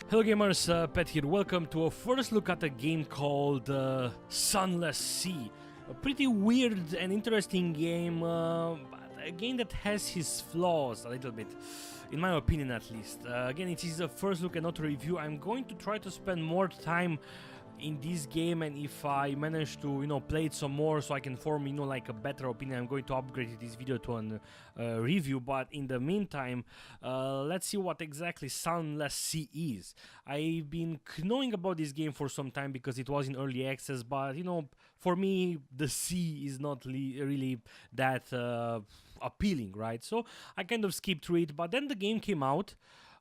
Hello gamers, Pet here. Welcome to a first look at a game called Sunless Sea. A pretty weird and interesting game, but a game that has his flaws a little bit, in my opinion at least. Again, it is a first look and not a review. I'm going to try to spend more time in this game, and if I manage to, play it some more so I can form, like a better opinion, I'm going to upgrade this video to a review. But in the meantime, let's see what exactly Sunless Sea is. I've been knowing about this game for some time because it was in early access, but, for me, the sea is not really that appealing, right? So I kind of skipped through it, but then the game came out.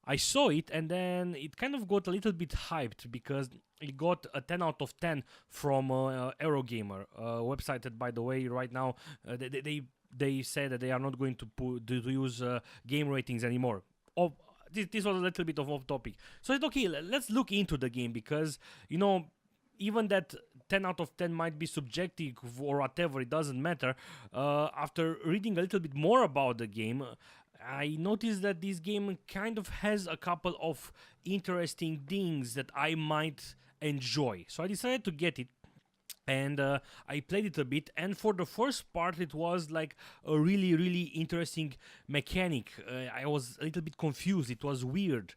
I saw it, and then it kind of got a little bit hyped because it got a 10 out of 10 from Eurogamer, website that, by the way, right now they say that they are not going to use game ratings anymore. This was a little bit of off topic. So it's okay, let's look into the game because, even that 10 out of 10 might be subjective or whatever, it doesn't matter. After reading a little bit more about the game, I noticed that this game kind of has a couple of interesting things that I might enjoy. So I decided to get it, and I played it a bit, and for the first part it was like a really interesting mechanic. I was a little bit confused, it was weird.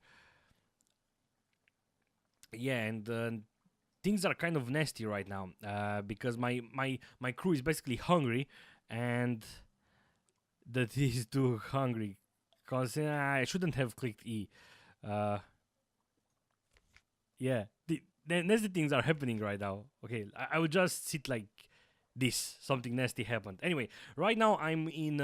Yeah, and things are kind of nasty right now because my crew is basically hungry, and that is too hungry, cause I shouldn't have clicked E. Yeah, nasty things are happening right now. Okay, I would just sit like this. Something nasty happened. Anyway, right now I'm in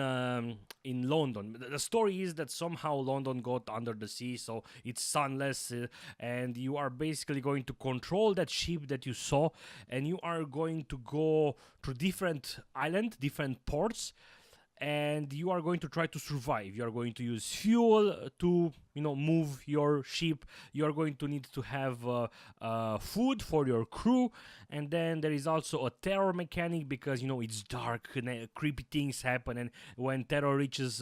London. The story is that somehow London got under the sea, so it's sunless, and you are basically going to control that ship that you saw, and you are going to go to different islands, different ports, and you are going to try to survive. You are going to use fuel to move your ship. You are going to need to have food for your crew, and then there is also a terror mechanic because it's dark and creepy things happen, and when terror reaches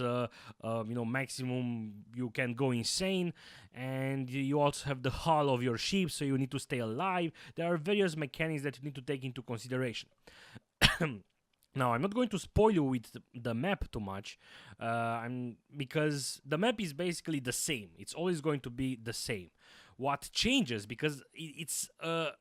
maximum, you can go insane. And you also have the hull of your ship, so you need to stay alive. There are various mechanics that you need to take into consideration. Now, I'm not going to spoil you with the map too much, because the map is basically the same. It's always going to be the same. What changes, because it's a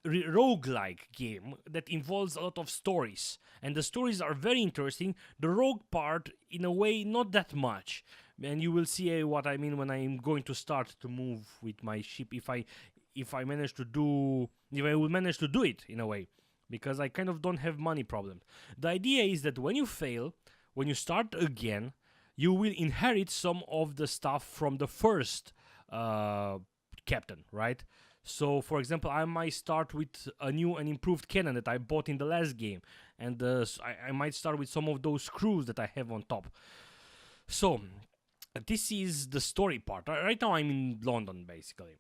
roguelike game that involves a lot of stories, and the stories are very interesting. The rogue part, in a way, not that much. And you will see what I mean when I'm going to start to move with my ship, if I will manage to do it in a way, because I kind of don't have money problems. The idea is that when you fail, when you start again, you will inherit some of the stuff from the first captain, right? So, for example, I might start with a new and improved cannon that I bought in the last game, and I might start with some of those crews that I have on top. So, this is the story part. Right now I'm in London, basically.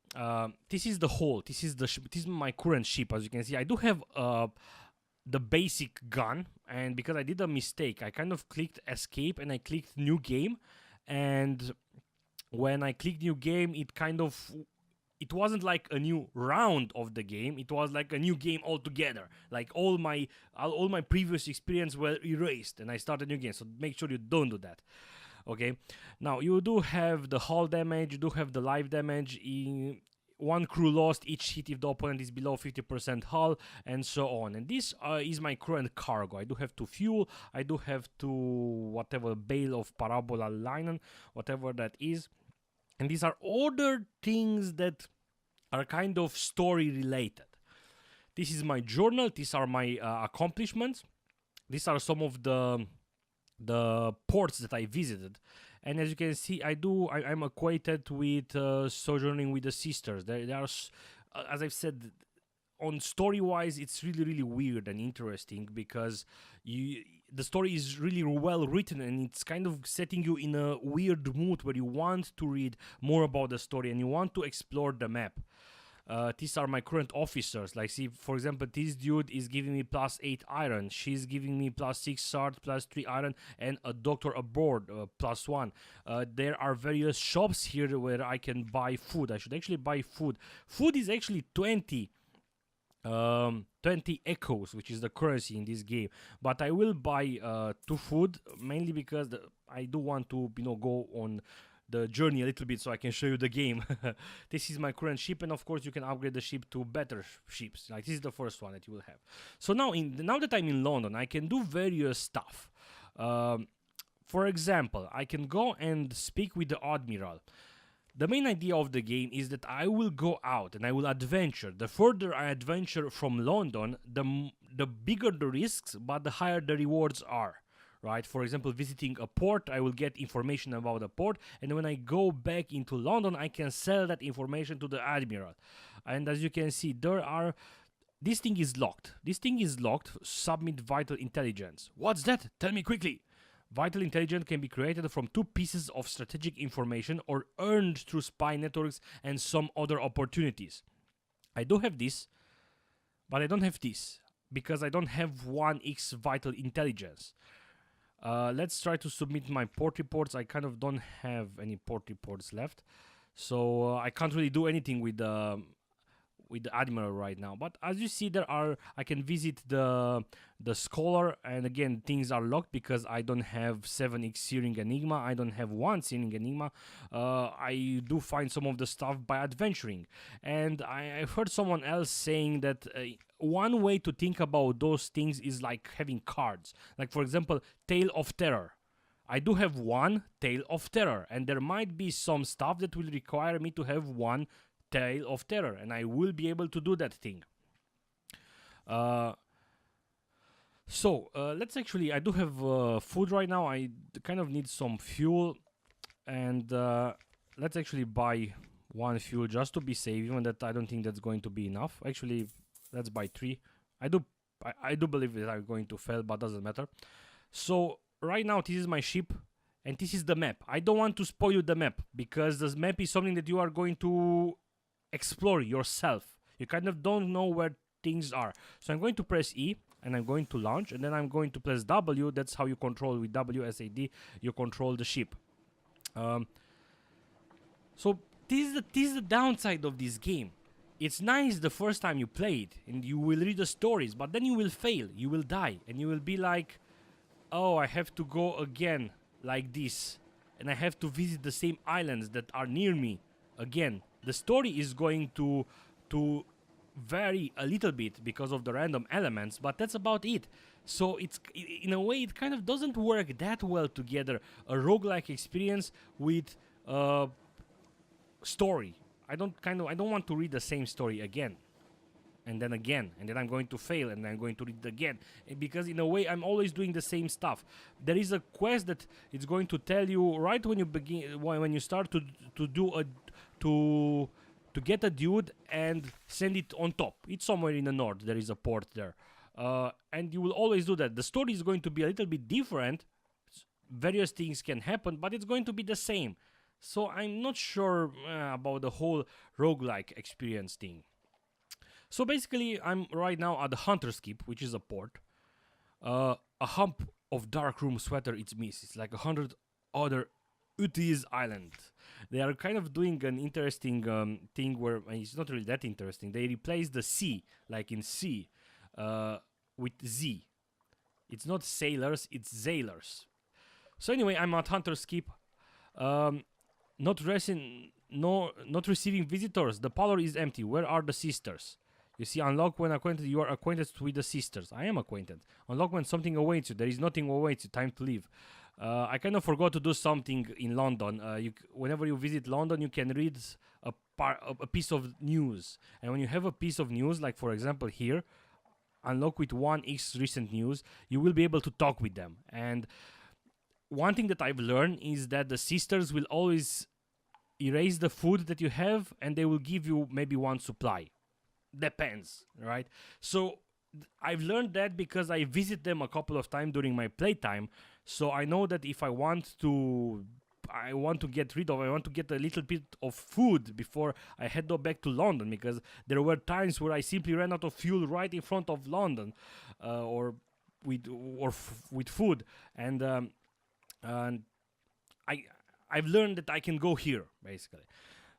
This is the whole. This is my current ship. As you can see, I do have the basic gun, and because I did a mistake, I kind of clicked escape and I clicked new game, and when I clicked new game, it wasn't like a new round of the game. It was like a new game altogether. Like all my previous experience were erased, and I started a new game. So make sure you don't do that. Okay, now you do have the hull damage, you do have the life damage. In one crew lost each hit if the opponent is below 50% hull, and so on. And this is my current cargo. I do have 2 fuel, I do have 2 whatever bale of parabola linen, whatever that is. And these are other things that are kind of story related. This is my journal, these are my accomplishments. These are some of the ports that I visited, and as you can see, I'm acquainted with sojourning with the sisters. They are, as I've said, on story wise, it's really weird and interesting because the story is really well written, and it's kind of setting you in a weird mood where you want to read more about the story and you want to explore the map. These are my current officers. Like, see, for example, this dude is giving me +8 iron. She's giving me +6 sword, +3 iron, and a doctor aboard, +1. There are various shops here where I can buy food. I should actually buy food. Food is actually 20 echoes, which is the currency in this game. But I will buy 2 food, mainly because I do want to, go on the journey a little bit so I can show you the game. This is my current ship, and of course you can upgrade the ship to better ships. Like, this is the first one that you will have. So now that I'm in London, I can do various stuff. For example, I can go and speak with the Admiral. The main idea of the game is that I will go out and I will adventure. The further I adventure from London, the bigger the risks, but the higher the rewards are. Right? For example, visiting a port, I will get information about the port, and when I go back into London, I can sell that information to the Admiral. And as you can see, this thing is locked. This thing is locked. Submit vital intelligence. What's that? Tell me quickly. Vital intelligence can be created from 2 pieces of strategic information or earned through spy networks and some other opportunities. I do have this, but I don't have this because I don't have 1x vital intelligence. Let's try to submit my port reports. I kind of don't have any port reports left, so I can't really do anything with the Admiral right now. But as you see, I can visit the Scholar, and again, things are locked because I don't have 7x Searing Enigma. I don't have 1 Searing Enigma. I do find some of the stuff by adventuring, and I've heard someone else saying that one way to think about those things is like having cards. Like, for example, Tale of Terror. I do have 1 Tale of Terror, and there might be some stuff that will require me to have 1 Tale of Terror, and I will be able to do that thing. Let's actually, I do have food right now. I kind of need some fuel, and let's actually buy 1 fuel just to be safe, even that I don't think that's going to be enough. Actually, let's buy 3. I do believe that I'm going to fail, but doesn't matter. So right now, this is my ship, and this is the map. I don't want to spoil you the map, because the map is something that you are going to explore yourself. You kind of don't know where things are. So I'm going to press E, and I'm going to launch, and then I'm going to press W. That's how you control with WSAD. You control the ship. So this is the downside of this game. It's nice the first time you play it, and you will read the stories, but then you will fail, you will die, and you will be like, oh, I have to go again like this, and I have to visit the same islands that are near me again. The story is going to vary a little bit because of the random elements, but that's about it. So it's, in a way, it kind of doesn't work that well together, a roguelike experience with story. I don't want to read the same story again, and then I'm going to fail, and I'm going to read it again, because in a way I'm always doing the same stuff. There is a quest that it's going to tell you right when you begin, when you start to get a dude and send it on top. It's somewhere in the north. There is a port there, and you will always do that. The story is going to be a little bit different. Various things can happen, but it's going to be the same. So I'm not sure about the whole roguelike experience thing. So basically, I'm right now at the Hunter's Keep, which is a port. A hump of dark room sweater it's miss. It's like 100 other Uti's island. They are kind of doing an interesting thing where it's not really that interesting. They replace the C, like in sea, with Z. It's not sailors, it's zailers. So anyway, I'm at Hunter's Keep. Not receiving visitors. The parlor is empty. Where are the sisters? You see, unlock when acquainted. You are acquainted with the sisters. I am acquainted. Unlock when something awaits you. There is nothing awaits you. Time to leave. I kind of forgot to do something in London. Whenever you visit London, you can read a piece of news. And when you have a piece of news, like for example here, unlock with 1x recent news, you will be able to talk with them. And one thing that I've learned is that the sisters will always erase the food that you have, and they will give you maybe 1 supply. Depends, right? So I've learned that because I visit them a couple of times during my playtime. So I know that if I want to, I want to get rid of. I want to get a little bit of food before I head back to London, because there were times where I simply ran out of fuel right in front of London, or with food, and I've learned that I can go here basically.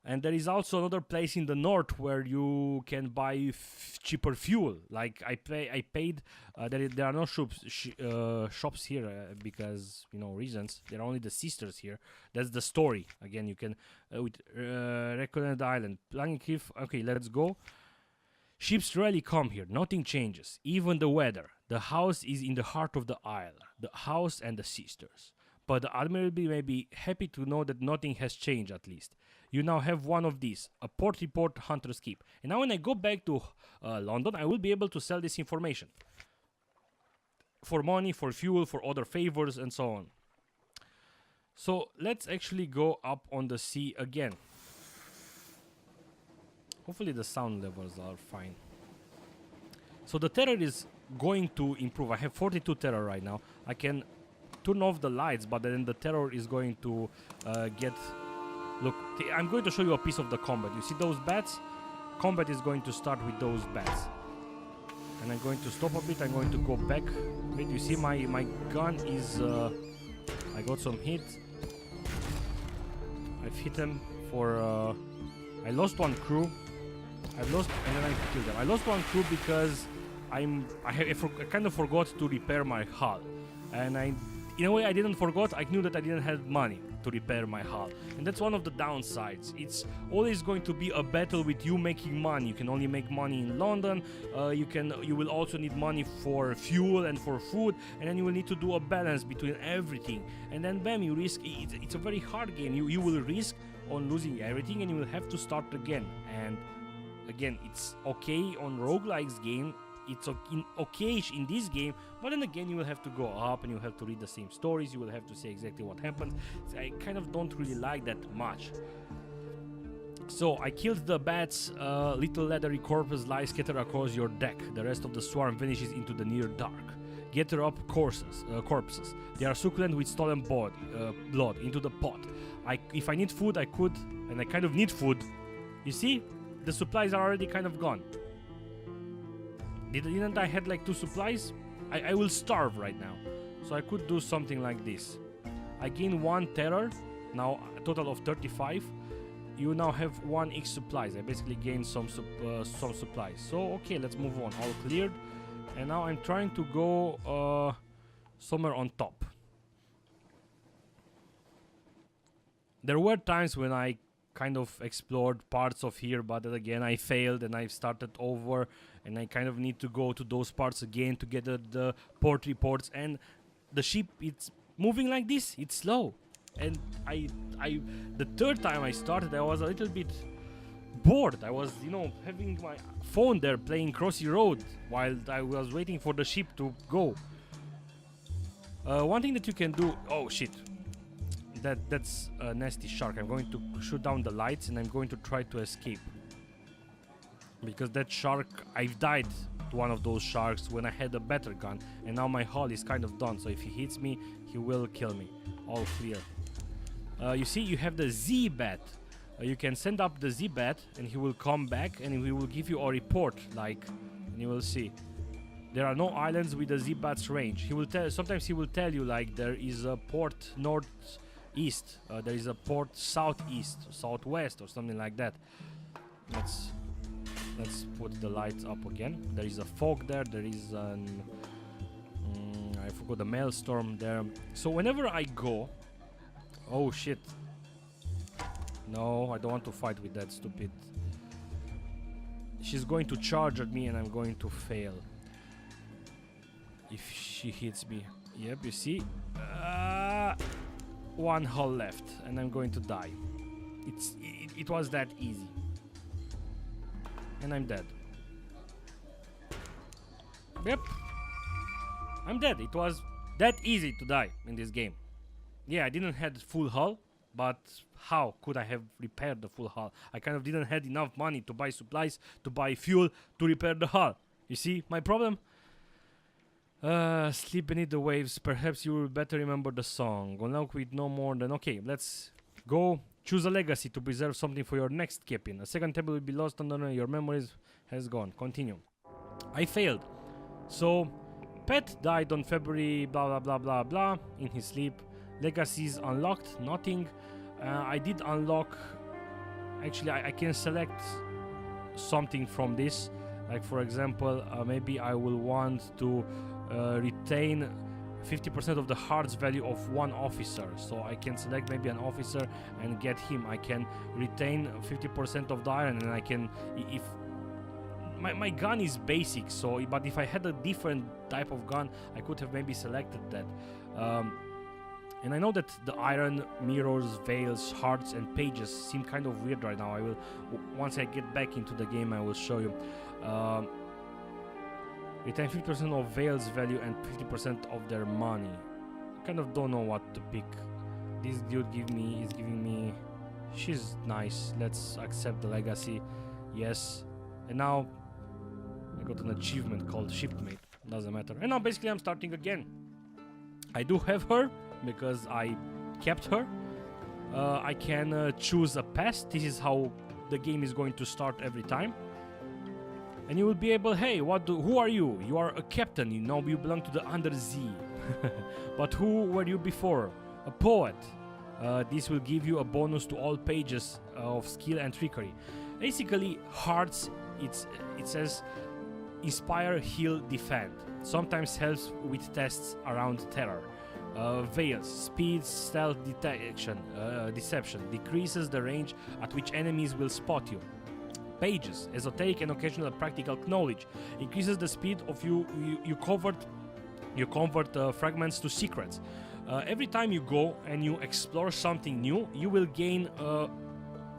And there is also another place in the north where you can buy cheaper fuel. Like I paid. There are no shops here because reasons. There are only the sisters here. That's the story. Again, you can with Reckoned Island, Planking Cliff. Okay, let's go. Ships rarely come here. Nothing changes, even the weather. The house is in the heart of the isle. The house and the sisters. But the Admiral may be happy to know that nothing has changed, at least. You now have one of these, a port report Hunter's Keep. And now when I go back to London, I will be able to sell this information. For money, for fuel, for other favors, and so on. So let's actually go up on the sea again. Hopefully the sound levels are fine. So the terror is going to improve. I have 42 terror right now. I can turn off the lights, but then the terror is going to get... Look, I'm going to show you a piece of the combat. You see those bats? Combat is going to start with those bats. And I'm going to stop a bit. I'm going to go back a bit. You see my gun is... I got some hit. I've hit them for... I lost one crew. I've lost... And then I killed them. I lost one crew because I kind of forgot to repair my hull. And in a way, I didn't forget. I knew that I didn't have money to repair my hull, and that's one of the downsides. It's always going to be a battle with you making money. You can only make money in London. You will also need money for fuel and for food, and then you will need to do a balance between everything. And then bam, you risk. It's a very hard game. You will risk on losing everything, and you will have to start again. And again, it's okay on roguelikes game. It's okay in this game, but then again you will have to go up and you have to read the same stories. You will have to say exactly what happens. So I kind of don't really like that much. So I killed the bats. Little leathery corpses lie scattered across your deck. The rest of the swarm vanishes into the near dark. Gather up corpses. They are succulent with stolen blood into the pot. If I need food, I could, and I kind of need food. You see, the supplies are already kind of gone. Didn't I had like 2 supplies? I will starve right now. So I could do something like this. I gain 1 terror. Now a total of 35. You now have 1 supplies. I basically gained some supplies. So okay, let's move on. All cleared. And now I'm trying to go somewhere on top. There were times when I kind of explored parts of here, but then again I failed and I started over, and I kind of need to go to those parts again to get the port reports. And the ship, it's moving like this, it's slow. And the third time I started, I was a little bit bored. I was, having my phone there playing Crossy Road while I was waiting for the ship to go. One thing that you can do... Oh shit. That's a nasty shark. I'm going to shoot down the lights and I'm going to try to escape. Because that shark, I've died to one of those sharks when I had a better gun, and now my hull is kind of done, so if he hits me, he will kill me. All clear. You see, you have the Z-Bat. You can send up the Z-Bat and he will come back and he will give you a report, and you will see. There are no islands with the Z-Bat's range. He will sometimes he will tell you, like, there is a port northeast, there is a port southeast, southwest, or something like that. Let's put the lights up again. There is a fog there. There is an... I forgot the maelstrom there. So whenever I go... Oh shit. No, I don't want to fight with that stupid... She's going to charge at me and I'm going to fail. If she hits me. Yep, you see? 1 hull left and I'm going to die. It was that easy. And I'm dead. Yep. I'm dead. It was that easy to die in this game. Yeah, I didn't have full hull, but how could I have repaired the full hull? I kind of didn't have enough money to buy supplies, to buy fuel, to repair the hull. You see my problem? Sleep beneath the waves. Perhaps you will better remember the song. Unlock with no more than... Okay, let's go. Choose a legacy to preserve something for your next captain. A second temple will be lost under your memories has gone. Continue. I failed. So, Pet died on February blah blah blah blah blah in his sleep. Legacies unlocked. Nothing. I did unlock... Actually, I can select something from this. Like, for example, maybe I will want to retain 50% of the heart's value of one officer. So I can select maybe an officer and get him. I can retain 50% of the iron, and I can... If my gun is basic, so... But if I had a different type of gun, I could have maybe selected that. And I know that the iron, mirrors, veils, hearts, and pages seem kind of weird right now. I will, once I get back into the game, I will show you. Retain 50% of veils value and 50% of their money. I kind of don't know what to pick. This dude is giving me... She's nice. Let's accept the legacy. Yes. And now I got an achievement called Shipmate. Doesn't matter. And now basically I'm starting again. I do have her, because I kept her. I can choose a past. This is how the game is going to start every time. And you will be able, hey, who are you? You are a captain, you know, you belong to the Undersea. But who were you before? A poet. This will give you a bonus to all pages of skill and trickery. Basically, hearts, it says inspire, heal, defend. Sometimes helps with tests around terror. Veils, speed, stealth, detection, deception, decreases the range at which enemies will spot you. Pages, esoteric and occasional practical knowledge, increases the speed of you convert fragments to secrets. Every time you go and you explore something new, you will gain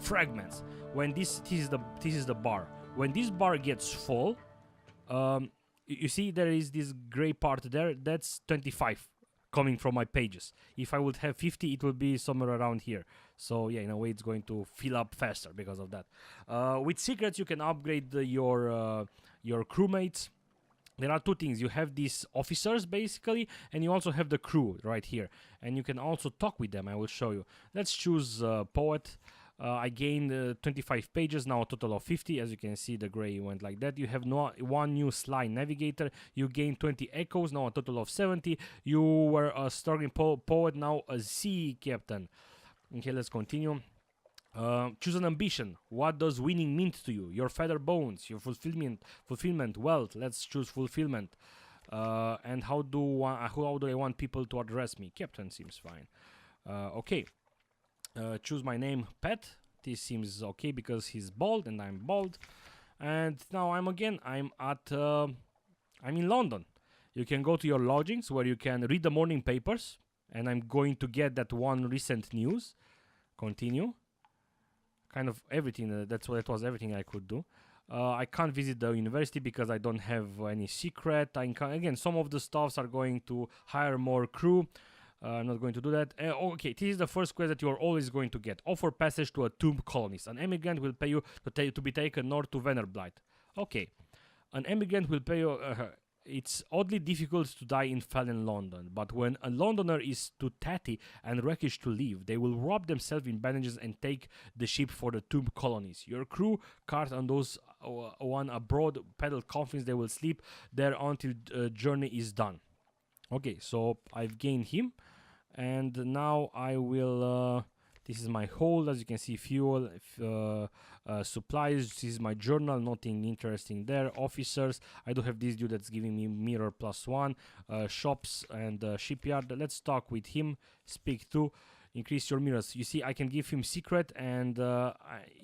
fragments. When this is the bar. When this bar gets full, you see there is this gray part there. That's 25. Coming from my pages. If I would have 50, it would be somewhere around here. So yeah, in a way it's going to fill up faster because of that. With secrets you can upgrade your crewmates. There are two things. You have these officers basically, and you also have the crew right here. And you can also talk with them. I will show you. Let's choose Poet. I gained 25 pages, now a total of 50. As you can see, the gray went like that. You have one new Sly Navigator. You gain 20 echoes, now a total of 70. You were a starting poet, now a sea captain. Okay, let's continue. Choose an ambition. What does winning mean to you? Your feather bones, your fulfillment, wealth. Let's choose fulfillment. And how do I want people to address me? Captain seems fine. Okay. Choose my name, Pet. This seems okay because he's bald and I'm bald. And now I'm in London. You can go to your lodgings where you can read the morning papers. And I'm going to get that one recent news. Continue. Kind of everything. That was everything I could do. I can't visit the university because I don't have any secret. Again, some of the staffs are going to hire more crew. I'm not going to do that. Okay, this is the first quest that you are always going to get. Offer passage to a tomb colonist. An emigrant will pay you to be taken north to Venerblight. Okay. An emigrant will pay you... it's oddly difficult to die in Fallen London, but when a Londoner is too tatty and rakish to leave, they will wrap themselves in bandages and take the ship for the tomb colonies. Your crew, cart and those on abroad pedal coffins, they will sleep there until journey is done. Okay, so I've gained him. And now I will, this is my hold, as you can see, fuel, supplies, this is my journal, nothing interesting there. Officers, I do have this dude that's giving me mirror +1, shops and shipyard. Let's talk with him, speak to, increase your mirrors. You see, I can give him secret and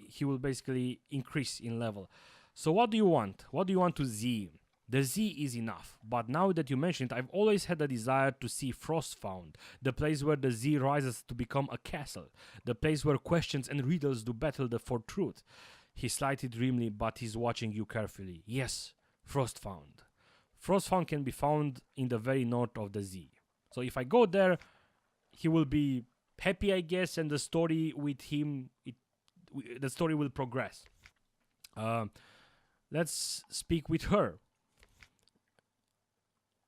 he will basically increase in level. So what do you want? What do you want to Z? The Z is enough, but now that you mention it, I've always had a desire to see Frostfound, the place where the Z rises to become a castle, the place where questions and riddles do battle for truth. He slightly dreamily, but he's watching you carefully. Yes, Frostfound. Frostfound can be found in the very north of the Z. So if I go there, he will be happy, I guess, and the story with him, the story will progress. Let's speak with her.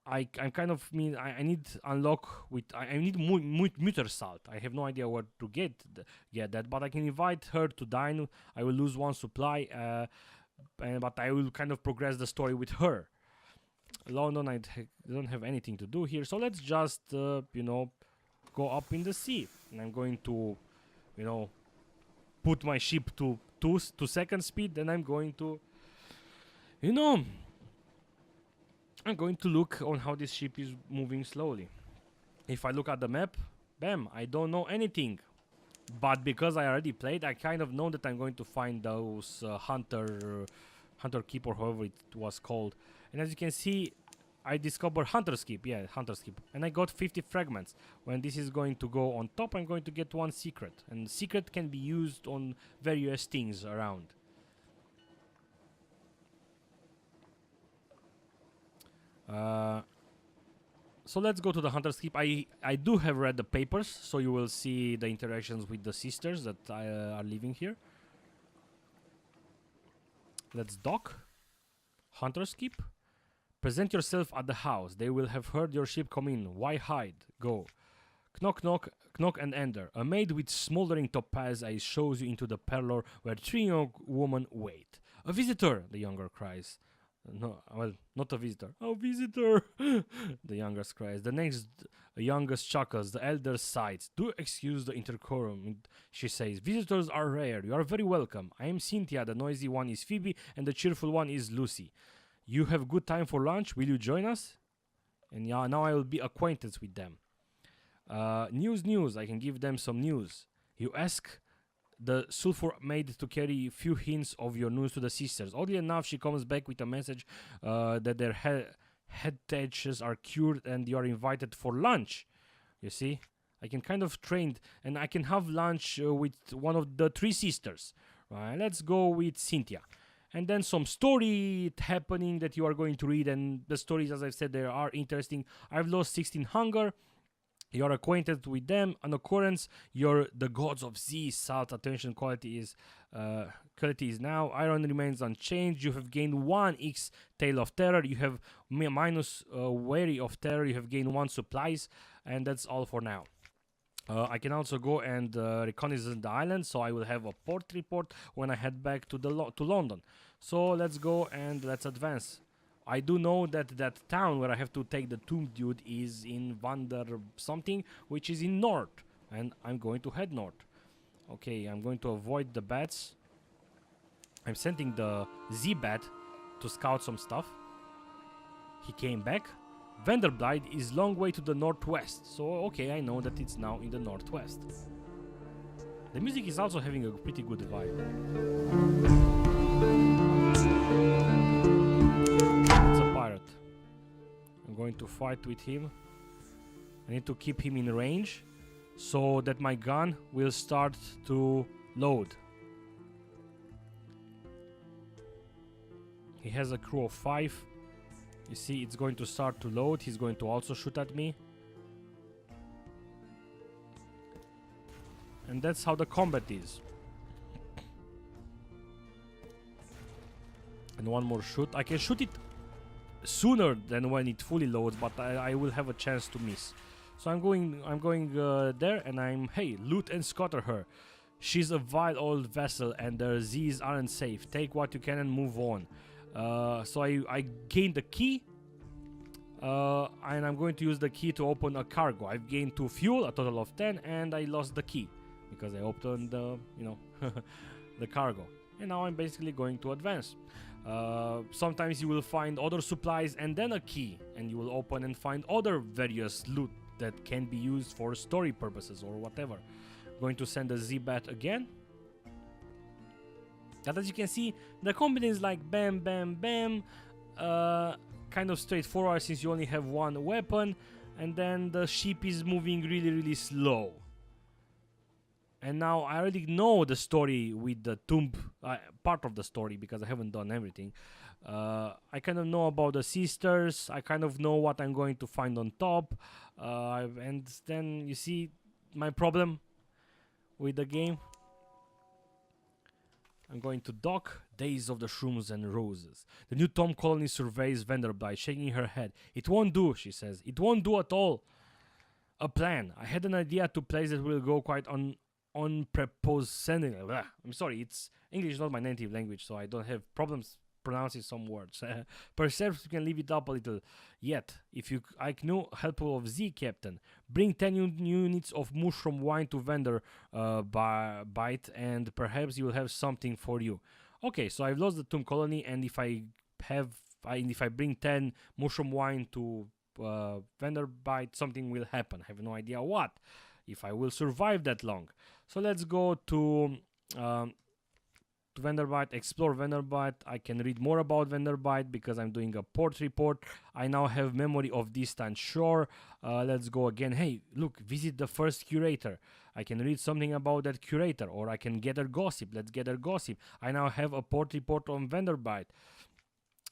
I kind of mean I need unlock with I need mutter salt. I have no idea where to get that, but I can invite her to dine. I will lose one supply, but I will kind of progress the story with her. London, I don't have anything to do here, so let's just you know, go up in the sea, and I'm going to, you know, put my ship to 2 second speed. Then I'm going to, you know, I'm going to look on how this ship is moving slowly. If I look at the map, bam, I don't know anything. But because I already played, I kind of know that I'm going to find those hunter keep, or however it was called. And as you can see, I discovered hunter's keep. Yeah, hunter's keep. And I got 50 fragments. When this is going to go on top, I'm going to get one secret. And secret can be used on various things around. So let's go to the hunter's keep. I do have read the papers, so you will see the interactions with the sisters that are living here. Let's dock. Hunter's keep. Present yourself at the house. They will have heard your ship come in. Why hide? Go. Knock, knock, knock and enter. A maid with smoldering topaz eyes shows you into the parlor where 3 young women wait. A visitor, the younger cries. No, well, not a visitor. Oh, visitor! The youngest cries. The next youngest chuckles. The elder sighs. Do excuse the intercorum, she says. Visitors are rare. You are very welcome. I am Cynthia. The noisy one is Phoebe, and the cheerful one is Lucy. You have good time for lunch. Will you join us? And yeah, now I will be acquainted with them. News. I can give them some news. You ask the sulfur maid to carry a few hints of your news to the sisters. Oddly enough, she comes back with a message that their headaches are cured and you are invited for lunch. You see? I can kind of train, and I can have lunch with one of the 3 sisters. Right? Let's go with Cynthia. And then some story happening that you are going to read, and the stories, as I've said, they are interesting. I've lost 16 hunger. You're acquainted with them. An occurrence. You're the gods of sea. Salt attention quality is now. Iron remains unchanged. You have gained 1 X Tale of Terror. You have minus Wary of Terror. You have gained 1 supplies, and that's all for now. I can also go and reconnaissance the island, so I will have a port report when I head back to London. So let's go and let's advance. I do know that that town where I have to take the tomb dude is in Vander something, which is in north, and I'm going to head north. Okay, I'm going to avoid the bats. I'm sending the Z-Bat to scout some stuff. He came back. Vanderblight is long way to the northwest, so okay, I know that it's now in the northwest. The music is also having a pretty good vibe. It's a pirate. I'm going to fight with him. I need to keep him in range so that my gun will start to load. He has a crew of 5. You see, it's going to start to load. He's going to also shoot at me. And that's how the combat is. And one more shoot. I can shoot it sooner than when it fully loads, but I will have a chance to miss. So I'm going there, and hey, loot and scatter her. She's a vile old vessel, and their Z's aren't safe. Take what you can and move on. So I gained the key, and I'm going to use the key to open a cargo. I've gained 2 fuel, a total of 10, and I lost the key because I opened the, the cargo. And now I'm basically going to advance. Sometimes you will find other supplies and then a key, and you will open and find other various loot that can be used for story purposes or whatever. Going to send a Z-Bat again. And as you can see, the combat is like bam, bam, bam, kind of straightforward since you only have 1 weapon, and then the ship is moving really, really slow. And now I already know the story with the tomb, part of the story, because I haven't done everything. I kind of know about the sisters, I kind of know what I'm going to find on top, and then you see my problem with the game. I'm going to dock. Days of the Shrooms and Roses. The new Tom colony surveys Vanderbilt, shaking her head. It won't do, she says. It won't do at all. A plan. I had an idea to place that will go quite unproposing. I'm sorry, it's English is not my native language, so I don't have problems pronouncing some words. Perhaps you can leave it up a little. Yet, if you like no help of Z, Captain, bring 10 units of mushroom wine to vendor bite, and perhaps you will have something for you. Okay, so I've lost the tomb colony, and if I bring 10 mushroom wine to vendor bite, something will happen. I have no idea what, if I will survive that long. So let's go to Vanderbilt, explore Vanderbilt. I can read more about Vanderbilt because I'm doing a port report. I now have memory of distant shore. Let's go again. Hey, look, visit the first curator. I can read something about that curator, or I can gather gossip. Let's gather gossip. I now have a port report on Vanderbilt.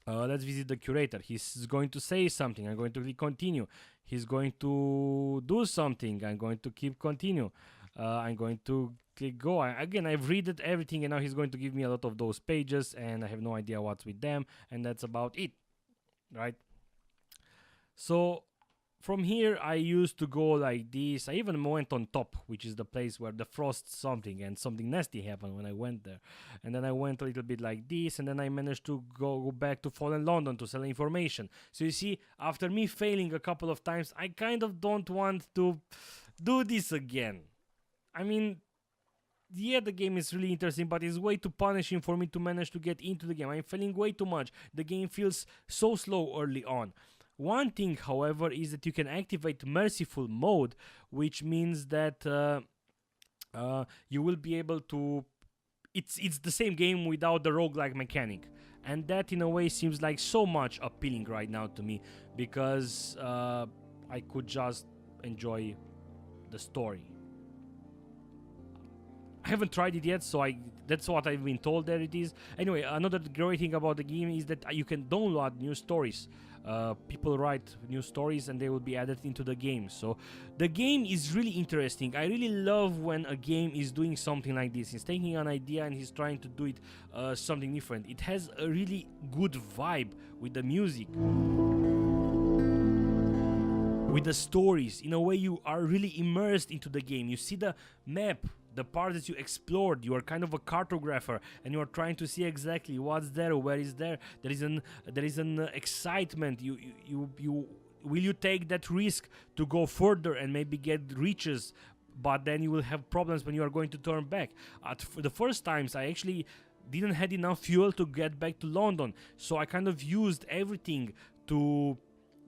Let's visit the curator. He's going to say something. I'm going to click continue. He's going to do something. I'm going to keep continue. I'm going to click go. Again, I've read everything, and now he's going to give me a lot of those pages, and I have no idea what's with them, and that's about it, right? So from here, I used to go like this. I even went on top, which is the place where the frost something and something nasty happened when I went there. And then I went a little bit like this, and then I managed to go back to Fallen London to sell information. So you see, after me failing a couple of times, I kind of don't want to do this again. I mean, yeah, the game is really interesting, but it's way too punishing for me to manage to get into the game. I'm failing way too much. The game feels so slow early on. One thing, however, is that you can activate merciful mode, which means that you will be able to... It's the same game without the roguelike mechanic. And that, in a way, seems like so much appealing right now to me, because I could just enjoy the story. I haven't tried it yet, so that's what I've been told that it is. Anyway, another great thing about the game is that you can download new stories. People write new stories and they will be added into the game. So the game is really interesting. I really love when a game is doing something like this. He's taking an idea and he's trying to do it something different. It has a really good vibe with the music, with the stories. In a way, you are really immersed into the game. You see the map, the part that you explored. You are kind of a cartographer, and you are trying to see exactly what's there, where is there. There is an excitement. Will you take that risk to go further and maybe get riches, but then you will have problems when you are going to turn back. For the first times, I actually didn't have enough fuel to get back to London, so I kind of used everything to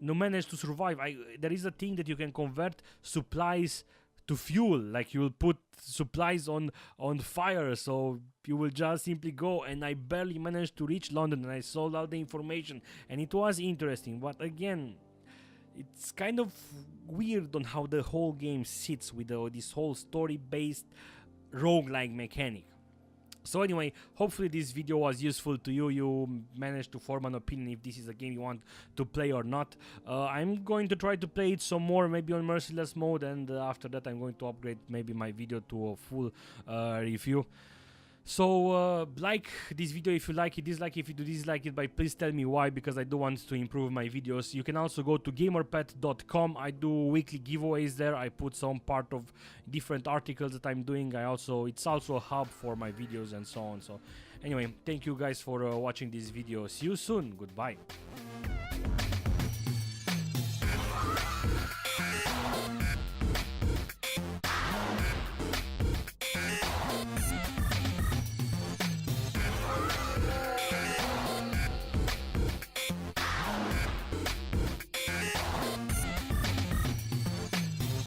manage to survive. There is a thing that you can convert supplies to fuel, like you will put supplies on fire, so you will just simply go, and I barely managed to reach London, and I sold out the information, and it was interesting. But again, it's kind of weird on how the whole game sits with this whole story-based roguelike mechanic. So anyway, hopefully this video was useful to you. You managed to form an opinion if this is a game you want to play or not. I'm going to try to play it some more, maybe on merciless mode, and after that I'm going to upgrade maybe my video to a full review. So like this video if you like it, dislike if you do dislike it, but please tell me why, because I do want to improve my videos. You can also go to GamerPET.com. I do weekly giveaways there. I put some part of different articles that I'm doing. It's also a hub for my videos and so on. So anyway, thank you guys for watching this video. See you soon. Goodbye.